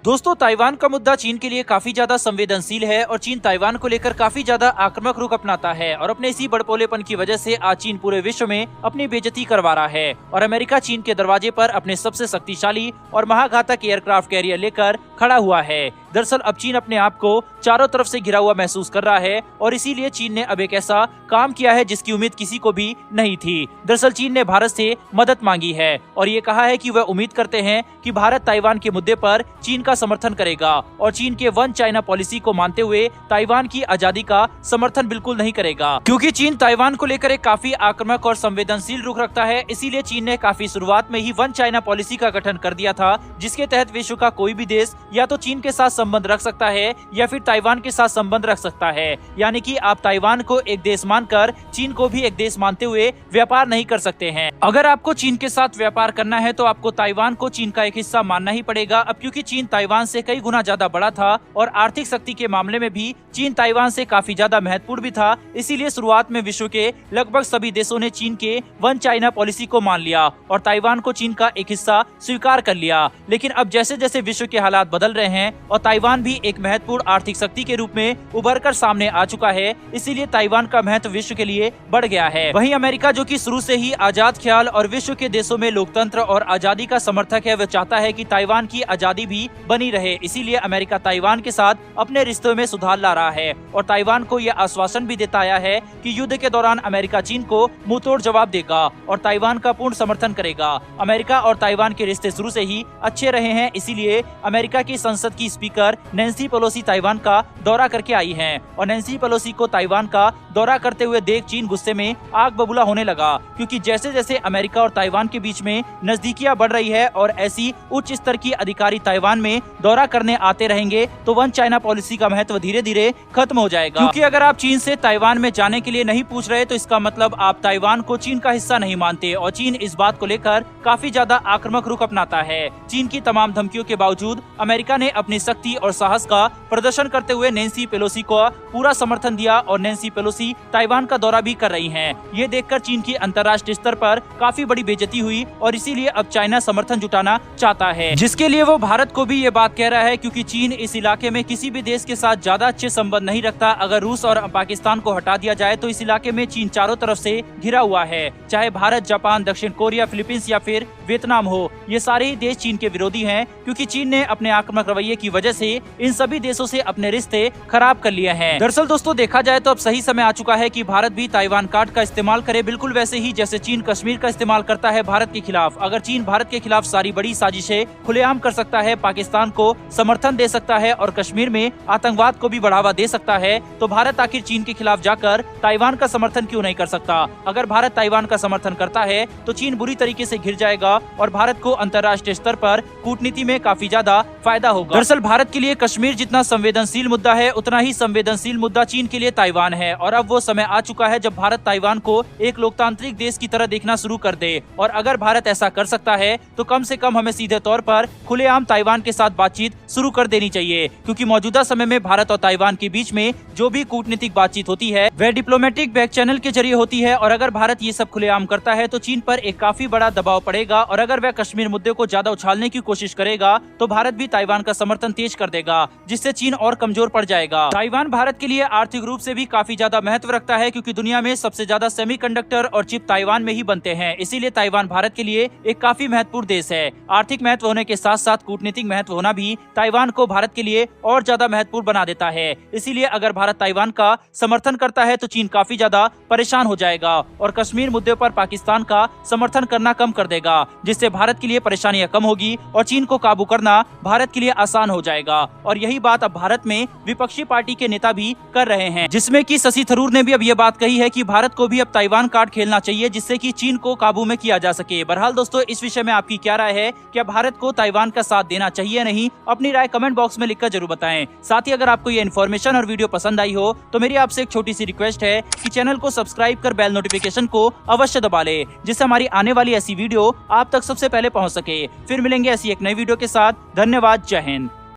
दोस्तों, ताइवान का मुद्दा चीन के लिए काफी ज्यादा संवेदनशील है और चीन ताइवान को लेकर काफी ज्यादा आक्रामक रुख अपनाता है और अपने इसी बड़पोलेपन की वजह से आज चीन पूरे विश्व में अपनी बेइज्जती करवा रहा है और अमेरिका चीन के दरवाजे पर अपने सबसे शक्तिशाली और महाघातक एयरक्राफ्ट कैरियर लेकर खड़ा हुआ है। दरअसल अब चीन अपने आप को चारों तरफ से घिरा हुआ महसूस कर रहा है और इसीलिए चीन ने अब एक ऐसा काम किया है जिसकी उम्मीद किसी को भी नहीं थी। दरअसल चीन ने भारत से मदद मांगी है और ये कहा है कि वह उम्मीद करते हैं कि भारत ताइवान के मुद्दे पर चीन का समर्थन करेगा और चीन के वन चाइना पॉलिसी को मानते हुए ताइवान की आजादी का समर्थन बिल्कुल नहीं करेगा, क्योंकि चीन ताइवान को लेकर एक काफी आक्रामक और संवेदनशील रुख रखता है। इसीलिए चीन ने काफी शुरुआत में ही वन चाइना पॉलिसी का गठन कर दिया था, जिसके तहत विश्व का कोई भी देश या तो चीन के साथ संबंध रख सकता है या फिर ताइवान के साथ संबंध रख सकता है। यानी कि आप ताइवान को एक देश मानकर चीन को भी एक देश मानते हुए व्यापार नहीं कर सकते हैं। अगर आपको चीन के साथ व्यापार करना है तो आपको ताइवान को चीन का एक हिस्सा मानना ही पड़ेगा। अब क्योंकि चीन ताइवान से कई गुना ज्यादा बड़ा था और आर्थिक शक्ति के मामले में भी चीन ताइवान से काफी ज्यादा महत्वपूर्ण भी था, इसीलिए शुरुआत में विश्व के लगभग सभी देशों ने चीन के वन चाइना पॉलिसी को मान लिया और ताइवान को चीन का एक हिस्सा स्वीकार कर लिया। लेकिन अब जैसे जैसे विश्व के हालात बदल रहे हैं और ताइवान भी एक महत्वपूर्ण आर्थिक शक्ति के रूप में उभर कर सामने आ चुका है, इसीलिए ताइवान का महत्व विश्व के लिए बढ़ गया है। वहीं अमेरिका, जो कि शुरू से ही आजाद ख्याल और विश्व के देशों में लोकतंत्र और आजादी का समर्थक है, वह चाहता है कि ताइवान की आजादी भी बनी रहे। इसीलिए अमेरिका ताइवान के साथ अपने रिश्तों में सुधार ला रहा है और ताइवान को यह आश्वासन भी देता आया है कि युद्ध के दौरान अमेरिका चीन को मुंहतोड़ जवाब देगा और ताइवान का पूर्ण समर्थन करेगा। अमेरिका और ताइवान के रिश्ते शुरू से ही अच्छे रहे हैं, इसीलिए अमेरिका की संसद की स्पीकर नैन्सी पेलोसी ताइवान का दौरा करके आई हैं और नैन्सी पेलोसी को ताइवान का दौरा करते हुए देख चीन गुस्से में आग बबूला होने लगा, क्योंकि जैसे जैसे अमेरिका और ताइवान के बीच में नजदीकियां बढ़ रही है और ऐसी उच्च स्तर की अधिकारी ताइवान में दौरा करने आते रहेंगे तो वन चाइना पॉलिसी का महत्व धीरे धीरे खत्म हो जाएगा। क्योंकि अगर आप चीन से ताइवान में जाने के लिए नहीं पूछ रहे तो इसका मतलब आप ताइवान को चीन का हिस्सा नहीं मानते और चीन इस बात को लेकर काफी ज्यादा आक्रामक रुख अपनाता है। चीन की तमाम धमकियों के बावजूद अमेरिका ने अपनी शक्ति और साहस का प्रदर्शन करते हुए नैन्सी पेलोसी को पूरा समर्थन दिया और नैन्सी पेलोसी ताइवान का दौरा भी कर रही हैं। ये देखकर चीन की अंतर्राष्ट्रीय स्तर पर काफी बड़ी बेइज्जती हुई और इसीलिए अब चाइना समर्थन जुटाना चाहता है, जिसके लिए वो भारत को भी ये बात कह रहा है, क्योंकि चीन इस इलाके में किसी भी देश के साथ ज्यादा अच्छे संबंध नहीं रखता। अगर रूस और पाकिस्तान को हटा दिया जाए तो इस इलाके में चीन चारों तरफ से घिरा हुआ है, चाहे भारत, जापान, दक्षिण कोरिया, फिलीपींस या फिर वियतनाम हो। ये सारे ही देश चीन के विरोधी हैं, क्योंकि चीन ने अपने आक्रामक रवैये की वजह से इन सभी देशों से अपने रिश्ते खराब कर लिए हैं। दरअसल दोस्तों, देखा जाए तो अब सही समय आ चुका है कि भारत भी ताइवान कार्ड का इस्तेमाल करे, बिल्कुल वैसे ही जैसे चीन कश्मीर का इस्तेमाल करता है भारत के खिलाफ। अगर चीन भारत के खिलाफ सारी बड़ी साजिशें खुलेआम कर सकता है, पाकिस्तान को समर्थन दे सकता है और कश्मीर में आतंकवाद को भी बढ़ावा दे सकता है, तो भारत आखिर चीन के खिलाफ जाकर ताइवान का समर्थन क्यों नहीं कर सकता। अगर भारत ताइवान का समर्थन करता है तो चीन बुरी तरीके से घिर जाएगा और भारत को अंतर्राष्ट्रीय स्तर पर कूटनीति में काफी ज्यादा फायदा होगा। दरअसल भारत के लिए कश्मीर जितना संवेदनशील मुद्दा है, उतना ही संवेदनशील मुद्दा चीन के लिए ताइवान है और अब वो समय आ चुका है जब भारत ताइवान को एक लोकतांत्रिक देश की तरह देखना शुरू कर दे। और अगर भारत ऐसा कर सकता है तो कम से कम हमें सीधे तौर पर खुलेआम ताइवान के साथ बातचीत शुरू कर देनी चाहिए, क्योंकि मौजूदा समय में भारत और ताइवान के बीच में जो भी कूटनीतिक बातचीत होती है वह डिप्लोमेटिक बैक चैनल के जरिए होती है और अगर भारत ये सब खुलेआम करता है तो चीन पर एक काफी बड़ा दबाव पड़ेगा और अगर वह कश्मीर मुद्दे को ज्यादा उछालने की कोशिश करेगा तो भारत भी ताइवान का समर्थन तेज कर देगा, जिससे चीन और कमजोर पड़ जाएगा। ताइवान भारत के लिए आर्थिक रूप से भी काफी ज्यादा महत्व रखता है, क्योंकि दुनिया में सबसे ज्यादा सेमीकंडक्टर और चिप ताइवान में ही बनते हैं। इसीलिए ताइवान भारत के लिए एक काफी महत्वपूर्ण देश है। आर्थिक महत्व होने के साथ साथ कूटनीतिक महत्व होना भी ताइवान को भारत के लिए और ज्यादा महत्वपूर्ण बना देता है। इसीलिए अगर भारत ताइवान का समर्थन करता है तो चीन काफी ज्यादा परेशान हो जाएगा और कश्मीर मुद्दे पर पाकिस्तान का समर्थन करना कम कर देगा, जिससे भारत के लिए परेशानियां कम होगी और चीन को काबू करना भारत के लिए आसान हो जाएगा। और यही बात अब भारत में विपक्षी पार्टी के नेता भी कर रहे हैं, जिसमें कि शशि थरूर ने भी अब ये बात कही है कि भारत को भी अब ताइवान कार्ड खेलना चाहिए, जिससे कि चीन को काबू में किया जा सके। बहरहाल दोस्तों, इस विषय में आपकी क्या राय है? क्या भारत को ताइवान का साथ देना चाहिए या नहीं? अपनी राय कमेंट बॉक्स में लिखकर जरूर बताएं। साथ ही अगर आपको ये इन्फॉर्मेशन और वीडियो पसंद आई हो तो मेरी आपसे एक छोटी सी रिक्वेस्ट है कि चैनल को सब्सक्राइब कर बेल नोटिफिकेशन को अवश्य दबा ले, जिससे हमारी आने वाली ऐसी वीडियो आप तक सबसे पहले पहुंच सके। फिर मिलेंगे ऐसी एक नई वीडियो के साथ। धन्यवाद। जय हिंद।